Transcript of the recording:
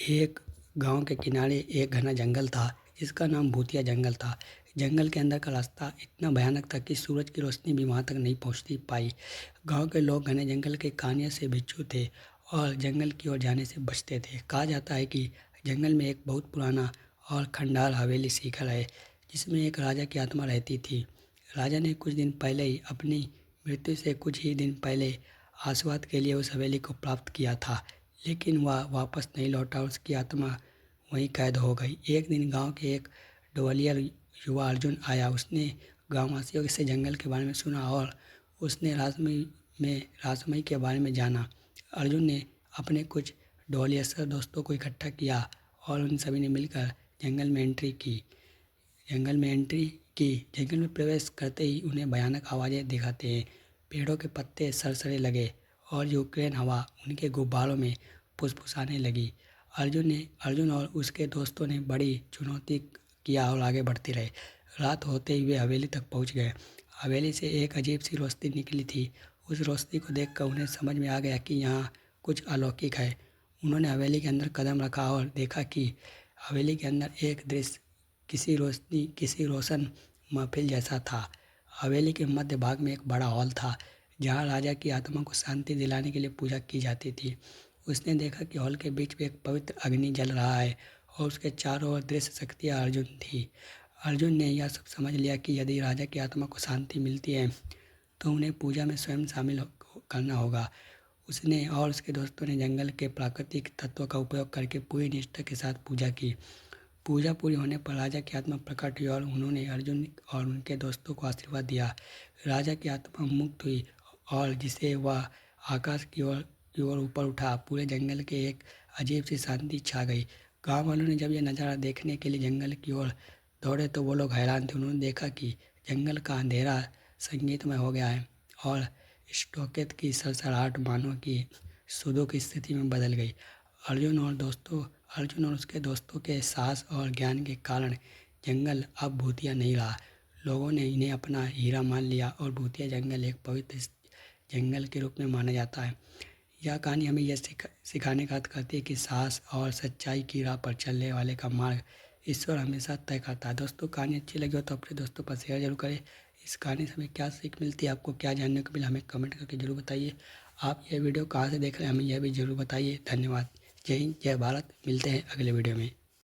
एक गांव के किनारे एक घना जंगल था जिसका नाम भूतिया जंगल था। जंगल के अंदर का रास्ता इतना भयानक था कि सूरज की रोशनी भी वहां तक नहीं पहुंचती पाई। गांव के लोग घने जंगल के कहानियों से बिच्छू थे और जंगल की ओर जाने से बचते थे। कहा जाता है कि जंगल में एक बहुत पुराना और खंडार हवेली शिखर है जिसमें एक राजा की आत्मा रहती थी। राजा ने कुछ दिन पहले ही अपनी मृत्यु से कुछ ही दिन पहले आशीर्वाद के लिए उस हवेली को प्राप्त किया था, लेकिन वह वापस नहीं लौटा। उसकी आत्मा वहीं कैद हो गई। एक दिन गांव के एक ग्वालियर युवा अर्जुन आया। उसने गांववासियों से जंगल के बारे में सुना और उसने रहस्यमय के बारे में जाना। अर्जुन ने अपने कुछ ग्वालियर दोस्तों को इकट्ठा किया और उन सभी ने मिलकर जंगल में एंट्री की। जंगल में प्रवेश करते ही उन्हें भयानक आवाज़ें दिखाते हैं। पेड़ों के पत्ते सरसरे लगे और यूक्रेन हवा उनके गुब्बारों में फुसफुसाने लगी। अर्जुन और उसके दोस्तों ने बड़ी चुनौती किया और आगे बढ़ते रहे। रात होते ही वे हवेली तक पहुंच गए। हवेली से एक अजीब सी रोशनी निकली थी। उस रोशनी को देखकर उन्हें समझ में आ गया कि यहाँ कुछ अलौकिक है। उन्होंने हवेली के अंदर कदम रखा और देखा कि हवेली के अंदर एक दृश्य किसी रोशन महफिल जैसा था। हवेली के मध्य भाग में एक बड़ा हॉल था जहाँ राजा की आत्मा को शांति दिलाने के लिए पूजा की जाती थी। उसने देखा कि हॉल के बीच में एक पवित्र अग्नि जल रहा है और उसके चारों ओर दृश्य शक्तियाँ अर्जुन थी। अर्जुन ने यह सब समझ लिया कि यदि राजा की आत्मा को शांति मिलती है तो उन्हें पूजा में स्वयं करना होगा। उसने और उसके दोस्तों ने जंगल के प्राकृतिक तत्वों का उपयोग करके पूरी निष्ठा के साथ पूजा की। पूजा पूरी होने पर राजा की आत्मा प्रकट हुई और उन्होंने अर्जुन और उनके दोस्तों को आशीर्वाद दिया। राजा की आत्मा मुक्त हुई और जिसे वह आकाश की ओर ऊपर उठा। पूरे जंगल के एक अजीब सी शांति छा गई। गांव वालों ने जब यह नज़ारा देखने के लिए जंगल की ओर दौड़े तो वो लोग हैरान थे। उन्होंने देखा कि जंगल का अंधेरा संगीतमय हो गया है और स्टोकेत की सरसराहट मानो कि सुदूर की स्थिति में बदल गई। अर्जुन और उसके दोस्तों के साहस और ज्ञान के कारण जंगल अब भूतिया नहीं रहा। लोगों ने इन्हें अपना हीरा मान लिया और भूतिया जंगल एक पवित्र जंगल के रूप में माना जाता है। यह कहानी हमें यह सिखाने का अर्थ करती है कि साहस और सच्चाई की राह पर चलने वाले का मार्ग ईश्वर हमेशा तय करता है। दोस्तों, कहानी अच्छी लगी हो तो अपने दोस्तों पर शेयर जरूर करें। इस कहानी से हमें क्या सीख मिलती है, आपको क्या जानने को मिला, हमें कमेंट करके जरूर बताइए। आप यह वीडियो कहाँ से देख रहे हैं हमें यह भी जरूर बताइए। धन्यवाद। जय हिंद, जय भारत। मिलते हैं अगले वीडियो में।